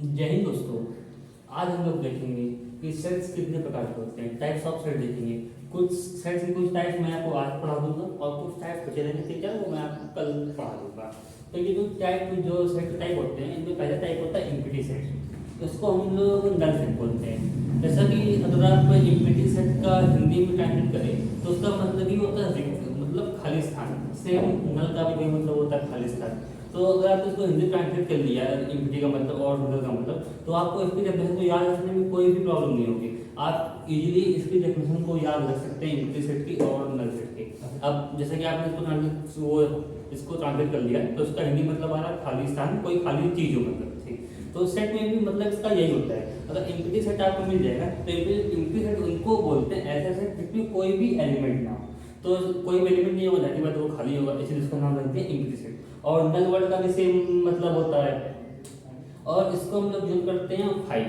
जय हिंद दोस्तों। आज हम लोग देखेंगे कि सेट्स कितने प्रकार के होते हैं, टाइप्स ऑफ सेट देखेंगे। कुछ सेट्स के कुछ टाइप्स मैं आपको आज पढ़ा दूंगा और कुछ टाइप्स बचे रहेंगे, ठीक है, वो मैं आपको कल पढ़ा दूंगा। तो ये जो सेट टाइप होते हैं, इनमें पहला टाइप होता है इम्पिटी सेट। इसको हम लोग नल सेट बोलते हैं। जैसा कि अगर आप इम्पिटी सेट का हिंदी में ट्रांसलेट करें तो उसका मतलब ही होता है रिक्त, मतलब खाली स्थान। सेम नल का भी मतलब होता है खाली स्थान। तो अगर आप इसको हिंदी ट्रांसलेट कर लिया इम्पिटी का मतलब और नल का मतलब, तो आपको इसकी डेफिनेशन को याद रखने में कोई भी प्रॉब्लम नहीं होगी। आप इजीली इसकी डेफिनेशन को याद रख सकते हैं इम्पिटी सेट की और नल सेट की। अब जैसे कि आपने इसको ट्रांसलेट कर लिया तो उसका हिंदी मतलब आ रहा है खाली स्थान, कोई खाली चीज हो मतलब, ठीक। तो सेट में भी मतलब इसका यही होता है। अगर इम्पिटी सेट आपको मिल जाएगा तो इम्पिटी सेट उनको बोलते हैं ऐसा सेट जिसमें कोई भी एलिमेंट ना हो। तो कोई भी एलिमेंट नहीं होगा कि वो खाली होगा, इसलिए इसका नाम रखते हैं इम्पिटी सेट। और नल वर्ड का भी सेम मतलब होता है और इसको हम लोग यूज करते हैं फाइव।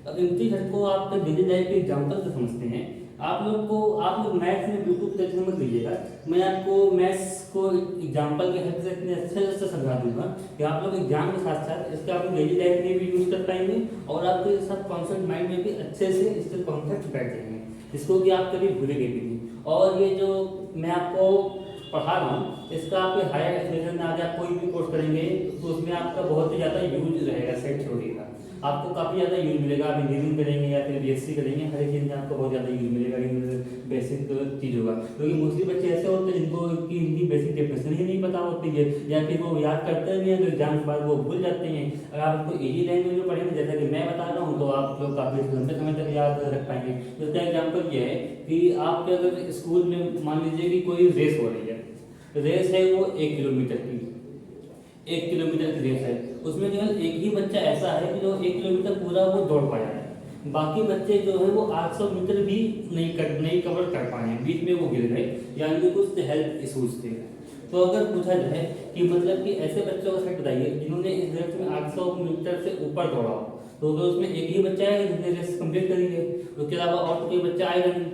अब इम्पिटी सेट को आप डेली लाइफ के एग्जाम्पल से समझते हैं। आप लोग मैथ्स में बिल्कुल तरीके से समझ लीजिएगा। मैं आपको मैथ्स को एग्जाम्पल के हेल्प से इतने अच्छे से समझा दूंगा कि आप लोग एग्जाम के साथ साथ इसका अपनी डेली लाइफ में भी यूज कर पाएंगे और आपके साथ कॉन्सेप्ट माइंड में भी अच्छे से इसके कॉन्सेप्ट बैठ जाएंगे, इसको कि आप कभी भूलेंगे भी नहीं। और ये जो मैं आपको पढ़ा रहा हूँ इसका आपके हायर एजुकेशन में आगे आप कोई भी कोर्स करेंगे तो उसमें आपका बहुत ही ज़्यादा यूज रहेगा सेट थ्योरी का। आपको काफ़ी ज़्यादा यूज मिलेगा। आप इंजीनियरिंग करेंगे या फिर बीएससी करेंगे, हर एक चीज़ में आपको बहुत ज़्यादा यूज मिलेगा इन बेसिक चीज़ होगा। क्योंकि मोस्टली बच्चे ऐसे होते हैं जिनको की इनकी बेसिक डेफिनेशन ही नहीं पता होती है या फिर वो याद करते नहीं है तो एग्जाम के बाद वो भूल जाते हैं। अगर आप उसको ईजी लैंग्वेज में पढ़ेंगे जैसा कि मैं बता रहा हूँ तो आप लोग काफ़ी लंबे समय तक याद रख पाएंगे। इसका एग्जाम्पल ये है कि आपके अगर स्कूल में मान लीजिए कि कोई रेस हो रही है, रेस है वो 1 किलोमीटर की, 1 किलोमीटर की रेस है। उसमें जो है एक ही बच्चा ऐसा है कि जो 1 किलोमीटर पूरा वो दौड़ पाया है। बाकी बच्चे जो है वो 800 मीटर भी नहीं कवर कर पाए हैं, बीच में वो गिर गए, यानी कि कुछ हेल्थ इशूज थे। तो अगर पूछा जाए कि मतलब कि ऐसे बच्चों का सेट बताइए जिन्होंने इस रेस में 800 मीटर से ऊपर दौड़ा हो, तो उसमें एक ही बच्चा है जिसने रेस कंप्लीट करी है, उसके अलावा और तो कोई बच्चा आएगा नहीं,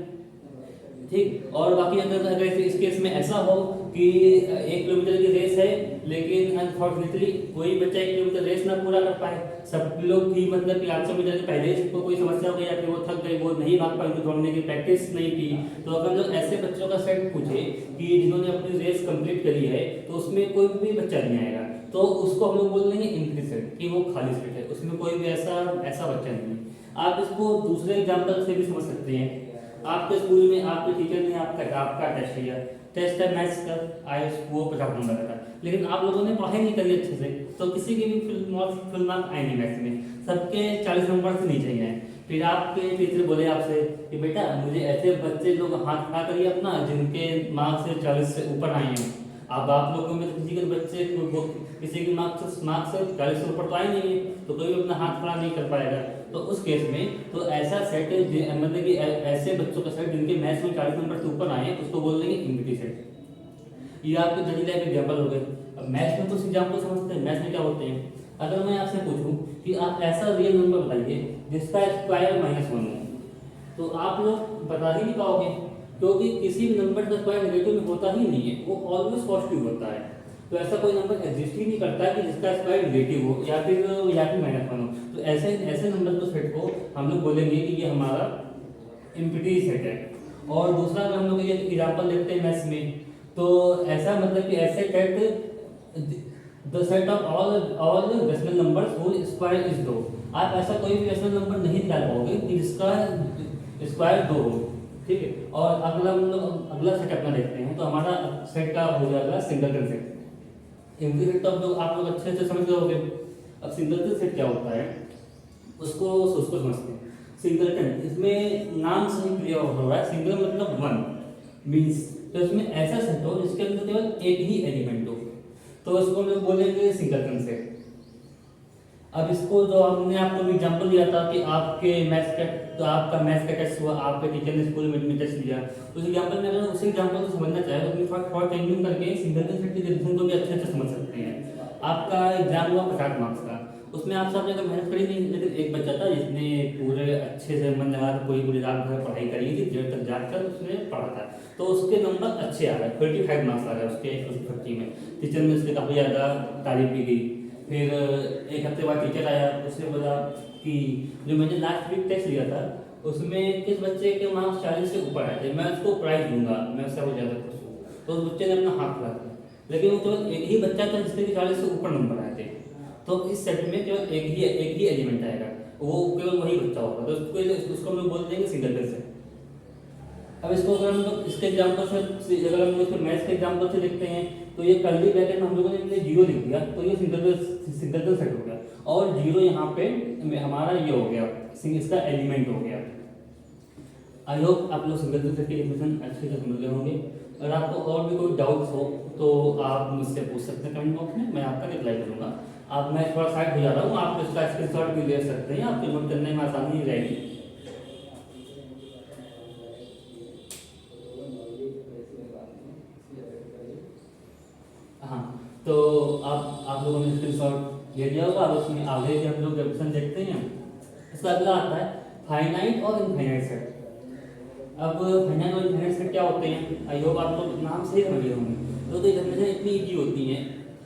ठीक। और बाकी अगर इस केस में ऐसा हो कि 1 किलोमीटर की रेस है लेकिन अनफॉर्चुनेटली कोई बच्चा 1 किलोमीटर रेस ना पूरा कर पाए, सब लोग की मतलब कि 800 मीटर के पहले ही कोई समस्या हो गई या फिर वो थक गए, वो नहीं भाग पाए, तो दौड़ने की प्रैक्टिस नहीं की। तो अगर लोग ऐसे बच्चों का सेट पूछे कि जिन्होंने अपनी रेस कंप्लीट करी है तो उसमें कोई भी बच्चा नहीं आएगा, तो उसको हम लोग बोल देंगे एम्प्टी सेट कि वो खाली सेट है, उसमें कोई भी ऐसा बच्चा नहीं है। आप इसको दूसरे एग्जाम्पल से भी समझ सकते हैं। आपके स्कूल में आपके टीचर ने आपका टेस्ट लिया, टेस्ट है मैथ्स का, आए वो 50 नंबर का, लेकिन आप लोगों ने पढ़ाई नहीं करी अच्छे से, तो किसी के भी फुल मार्क आए नहीं मैथ्स में, सबके 40 नंबर से नीचे ही आए। फिर आपके टीचर बोले आपसे कि बेटा मुझे ऐसे बच्चे लोग हाथ खड़ा करिए अपना जिनके मार्क्स से 40 से ऊपर आए हैं। अब आप लोगों में तो किसी के बच्चे किसी के मार्क्स से 40 से ऊपर तो आए नहीं है, तो कोई भी अपना हाथ खड़ा नहीं कर पाएगा। तो उस केस में तो ऐसा सेट मतलब कि ऐसे बच्चों का सेट जिनके मैथ्स में 40 नंबर से ऊपर आए उसको बोल देंगे इम्पिटी सेट। ये आपके डेली लाइफ एग्जाम्पल हो गए। अब मैथ्स में कुछ एग्जाम्पल समझते हैं, मैथ्स में क्या होते हैं। अगर मैं आपसे पूछूं कि आप ऐसा रियल नंबर बताइए जिसका स्क्वायर -1 हो, तो आप लोग बता ही नहीं पाओगे, क्योंकि किसी भी नंबर का स्क्वायर नेगेटिव में होता ही नहीं है, वो ऑलवेज पॉजिटिव होता है। तो ऐसा कोई नंबर एग्जिस्ट ही नहीं करता कि जिसका स्क्वायर नेगेटिव हो या फिर -1 हो। तो ऐसे ऐसे नंबर को सेट को हम लोग बोलेंगे कि ये हमारा इम्पिटी सेट है। और दूसरा अगर हम लोग ये एग्जांपल देखते हैं मैथ्स में, तो ऐसा मतलब कि ऐसे set the set of all rational numbers whole square is 2। आप ऐसा कोई भी रेशनल नंबर नहीं निकाल पाओगे कि जिसका स्क्वायर 2 हो, ठीक है। और अगला सेट अपना देखते हैं, तो हमारा सेट का हो जाएगा सिंगलटन सेट। इम्पिटी सेट तो आप लोग अच्छे से समझ गए। अब सिंगलटन सेट क्या होता है उसको समझते हैं। सिंगलटन, इसमें नाम से ही क्लियर हो रहा है, सिंगल मतलब 1 मींस, तो इसमें ऐसा सेट हो जिसके अंदर केवल एक ही एलिमेंट हो, तो इसको हम लोग बोलेंगे सिंगलटन सेट। अब इसको जो हमने आपको एग्जांपल दिया था कि आपका मैथ्स का टेस्ट हुआ, आपके टीचर ने स्कूल में टेस्ट लिया, उस एग्जांपल में अगर उसी एग्जांपल को समझना चाहे तो अपनी थोड़ा चेंजिंग करके सिंगलटन सेट की डेफिनेशन को भी अच्छे से समझ सकते हैं। आपका एग्जाम हुआ 50 मार्क्स का, उसमें आप सबने तो मेहनत करी नहीं, लेकिन एक बच्चा था जिसने पूरे अच्छे से मन लगा पूरी रात भर पढ़ाई करी थी, देर तक जाकर उसने पढ़ा था, तो उसके नंबर अच्छे आ गए, 25 मार्क्स आ गए उसके 50 में। टीचर ने उसकी काफ़ी ज़्यादा तारीफ भी की। फिर एक हफ्ते बाद टीचर आया, उसने बोला कि जो मैंने लास्ट वीक टेस्ट लिया था उसमें किस बच्चे के मार्क्स 40 से ऊपर आए थे, मैं उसको प्राइज दूंगा, मैं उससे बहुत ज़्यादा खुश हूँ। तो उस बच्चे ने अपना हाथ खड़ा किया, लेकिन वो केवल एक ही बच्चा था जिसके 40 से ऊपर नंबर आए थे। तो इस सेट में केवल एक ही एलिमेंट आएगा, वो केवल वही बच्चा होगा, तो उसको हम लोग बोल देंगे सिंगल सेट। अब इसको अगर हम लोग इसके एग्जाम्पल से, अगर हम लोग मैथ्स के एग्जाम्पल से देखते हैं तो ये कर्ली ब्रैकेट में हम लोगों ने जीरो लिख दिया, तो ये सिंगल सेट हो गया, और जीरो यहाँ पे हमारा ये हो गया, इसका एलिमेंट हो गया। आई होप आप लोग सिंगल सेट की डेफिनेशन अच्छे से समझ गए होंगे। अगर आपको और भी कोई डाउट्स हो तो आप मुझसे पूछ सकते हैं कमेंट बॉक्स में, मैं आपका रिप्लाई करूँगा। आप मैं थोड़ा साइड हो जा रहा हूँ, आप इसका स्क्रीनशॉट भी ले सकते हैं, आपके नोट करने में आसानी रहेगी। हाँ, तो आप लोगों ने स्क्रीनशॉट ले लिया होगा। अब उसमें आगे भी हम लोग डेफिनेशन देखते हैं। इसका अगला आता है फाइनाइट और इनफाइनाइट सेट। अब फाइनाइट और इनफाइनाइट सेट क्या होते हैं, आई होप आप लोग नाम से ही समझ गए होंगे। तो डेफिनेशन इतनी ईजी होती है,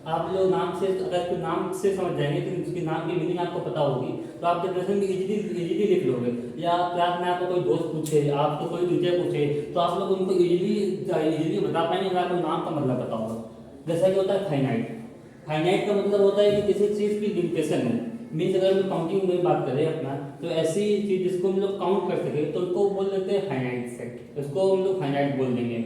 आप लोग नाम से, अगर इसको नाम से समझ जाएंगे तो उसके नाम की मीनिंग आपको पता होगी, तो आप डेफिनेशन भी इजीली लिख लोगे। या क्लास में आपको कोई दोस्त पूछे, आपको कोई टीचर पूछे, तो आप लोग उनको इजीली बता पाएंगे अगर आपको नाम का मतलब पता होगा। जैसा कि होता है फाइनाइट, फाइनाइट का मतलब होता है कि किसी चीज़ की लिमिटेशन है। मीन्स अगर हम काउंटिंग में बात करें अपना, तो ऐसी चीज जिसको हम लोग काउंट कर सके तो उसको बोल देते हैं फाइनाइट सेट, उसको हम लोग फाइनाइट बोल देंगे।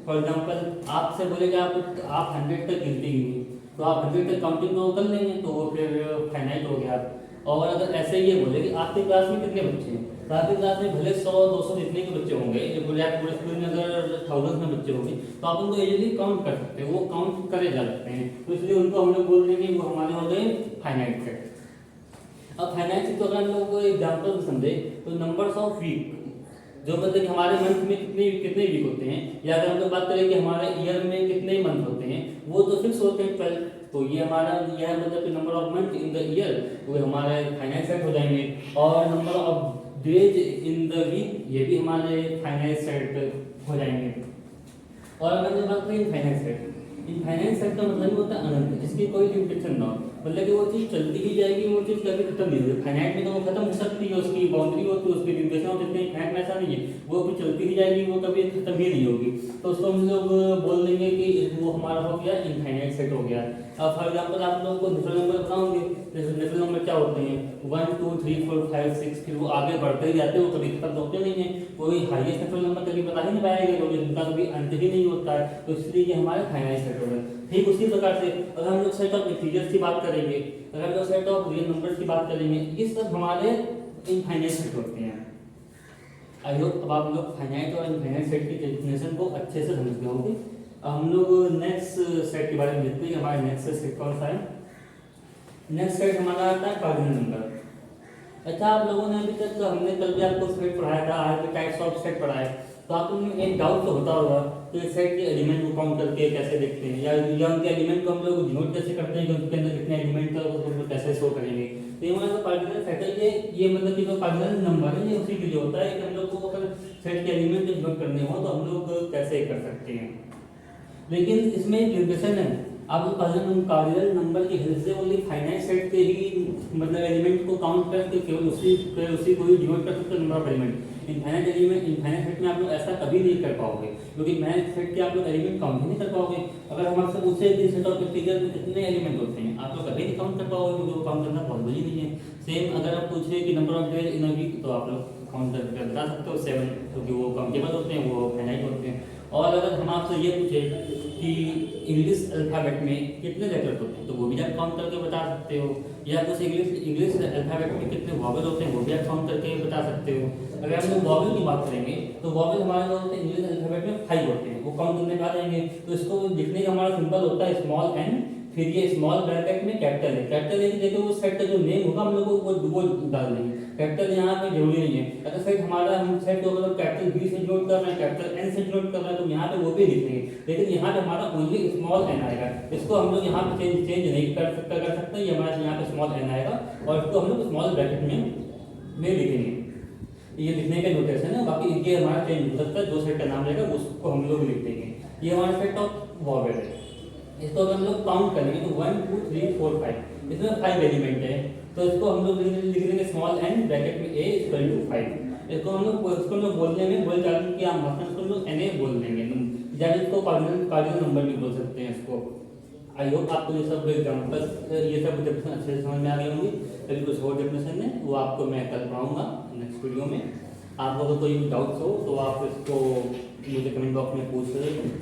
फॉर एग्जांपल आपसे बोलेगा आप 100 तक गिनती ही, तो आप 100 तक काउंटिंग को कर लेंगे, तो वो फिर फाइनाइट हो गया। और अगर ऐसे ये बोले कि आपकी क्लास में कितने बच्चे हैं, तो आपकी क्लास में भले 100-200 जितने के बच्चे होंगे, जो बोले आप पूरे स्कूल में अगर 1000 में बच्चे होंगे, तो आप उनको इजीली काउंट कर सकते हैं, वो काउंट करे जा सकते हैं, तो इसलिए उनको हम लोग बोल देंगे वो हमारे हो गए फाइनाइट सेट। अब फाइनाइट सेट को अगर हम लोग को एग्जाम्पल समझे तो नंबर्स ऑफ वीक, जो मतलब कि हमारे मंथ में कितने वीक होते हैं, या अगर हम लोग बात करें कि हमारे ईयर में कितने मंथ होते हैं, वो तो फिक्स होते हैं 12। तो ये हमारा यह मतलब कि number of month in the year वो हमारे फाइनाइट सेट हो जाएंगे। और number of days in the week ये भी हमारे फाइनाइट सेट हो जाएंगे। और अगर हम बात करें इनफाइनाइट सेट, इनफाइनाइट सेट का मतलब होता है अनंत, जिसकी कोई लिमिटेशन ना हो, मतलब कि वो चीज़ चलती ही जाएगी, वो चीज़ कभी खत्म नहीं होगी। फाइनाइट में तो वो खत्म हो सकती है, उसकी बाउंड्री होती है, उसकी लिमिटेशन होती है। फाइनाइट में ऐसा नहीं है, वो भी चलती ही जाएगी, वो कभी खत्म ही नहीं होगी। तो उसको हम लोग बोल देंगे कि वो हमारा हो गया इनफाइनाइट सेट हो गया। अब फॉर एग्जाम्पल आप लोग को नेचुरल नंबर बताऊंगे, जैसे नेचुरल नंबर क्या होते हैं 1 2 3 4 5 6, फिर वो आगे बढ़ते ही जाते हैं, वो कभी खत्म होते नहीं है। कोई हाईएस्ट नेचुरल नंबर कभी बता ही नहीं पाएगा, क्योंकि उनका कभी अंत ही नहीं होता है, तो इसलिए ये हमारे फाइनाइट सेट हो गए। ठीक उसी प्रकार से अगर हम लोग सेट ऑफ इंटीजर्स की बात करेंगे, अगर हम लोग सेट ऑफ रियल नंबर्स की बात करेंगे, ये सब हमारे इनफाइनाइट सेट होते हैं। आई होप अब आप लोग फाइनाइट और इनफाइनाइट सेट की डेफिनेशन को अच्छे से समझ गए होंगे। हम लोग नेक्स्ट सेट के बारे में देखते हैं कि हमारा नेक्स्ट सेट कौन सा है। नेक्स्ट सेट हमारा आता है कार्डिनल नंबर। अच्छा, आप लोगों ने अभी तक हमने कल भी आपको सेट पढ़ाया था, आज भी टाइप्स ऑफ सेट पढ़ाया, तो आप लोगों में एक डाउट तो होता होगा कि सेट के एलिमेंट को काउंट करके कैसे देखते हैं, या उनके एलिमेंट को हम लोग डिनोट कैसे करते हैं कि उनके अंदर कितने एलिमेंट है उसको कैसे शो करेंगे। तो ये हमारा कार्डिनल सेट है, ये मतलब कि जो कार्डिनल नंबर है ये उसी के लिए होता है कि हम लोग को अगर सेट के एलिमेंट डिनोट करने हो तो हम लोग कैसे कर सकते हैं। लेकिन इसमें एक लिमिटेशन है, आप कार्डिनल नंबर की हेल्प से ओनली फाइनाइट सेट के ही मतलब एलिमेंट को काउंट करके केवल उसी को ही डिनोट कर सकते number of element. Infinite set में आप लोग ऐसा कभी नहीं कर पाओगे, क्योंकि इनफाइनाइट सेट के आप लोग एलिमेंट काउंट ही नहीं कर पाओगे। अगर हम आपसे पूछे कि सेट ऑफ इंटीजर में कितने एलिमेंट होते हैं, आप लोग कभी नहीं काउंट कर पाओगे, क्योंकि वो काउंट करना पॉसिबल ही नहीं है। सेम अगर आप पूछे कि number of days in a week, तो आप लोग काउंट करके बता सकते हो 7, क्योंकि वो काउंटेबल होते हैं, वो फाइनाइट होते हैं। और अगर हम आपसे ये पूछे कि इंग्लिश अल्फ़ाबेट में कितने लेटर होते हैं, तो वो भी आप काउंट करके बता सकते हो। या कुछ इंग्लिश अल्फ़ाबेट में कितने वॉवेल होते हैं, वो भी आप काउंट करके बता सकते हो। अगर हम लोग वॉवेल की बात करेंगे तो वॉवेल हमारे जो होते हैं इंग्लिश अल्फ़ाबेट में 5 होते हैं, वो काउंट करने के बाद आएंगे। तो इसको लिखने का हमारा सिंबल होता है स्मॉल एन, फिर ये स्मॉल ब्रैकेट में कैपिटल है। कैपिटल है कि देखो वो सेट का जो नेम होगा हम लोग वो डाल देंगे, कैपिटल यहाँ पे जरूरी नहीं है। अगर सेट हमारा हम सेट को अगर कैपिटल बी से नोट कर रहे हैं, कैपिटल एन से नोट कर रहे हैं, तो यहाँ पे वो भी लिख देंगे, लेकिन यहाँ पे हमारा ओनली स्मॉल एन आएगा। इसको हम लोग यहाँ पे चेंज नहीं कर सकते, ये हमारे यहाँ पे स्मॉल एन आएगा और इसको हम लोग स्मॉल ब्रैकेट में लिखेंगे। ये लिखने का नोटेशन है, बाकी ये हमारा चेंज हो सकता है, जो सेट का नाम रहेगा उसको हम लोग लिख देंगे। ये हमारा सेट ऑफ वॉवेल है। इसको अगर हम लोग काउंट करेंगे तो 1 2 3 4 5, इसमें 5 एलिमेंट है, तो इसको हम लोग लिख देंगे स्मॉल एन ब्रैकेट में a इक्वल टू 5। इसको हम लोग बोलने में बोल जाते हैं कि आप मतलब इसको हम लोग na बोल देंगे, या इसको कार्डिनल नंबर भी बोल सकते हैं इसको। आई होप आपको ये सब एग्जाम्पल्स, ये सब डेफिनेशन अच्छे से समझ में आ गए होंगे। अभी कुछ और डेफिनेशन है वो आपको मैं कल पढ़ाऊंगा नेक्स्ट वीडियो में। आपको अगर कोई डाउट्स हो तो आप इसको मुझे कमेंट बॉक्स में पूछ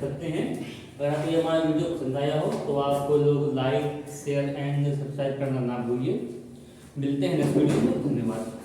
सकते हैं। अगर आपको ये हमारा वीडियो पसंद आया हो तो आपको लोग लाइक शेयर एंड सब्सक्राइब करना ना भूलिए। मिलते हैं नेक्स्ट वीडियो में, धन्यवाद।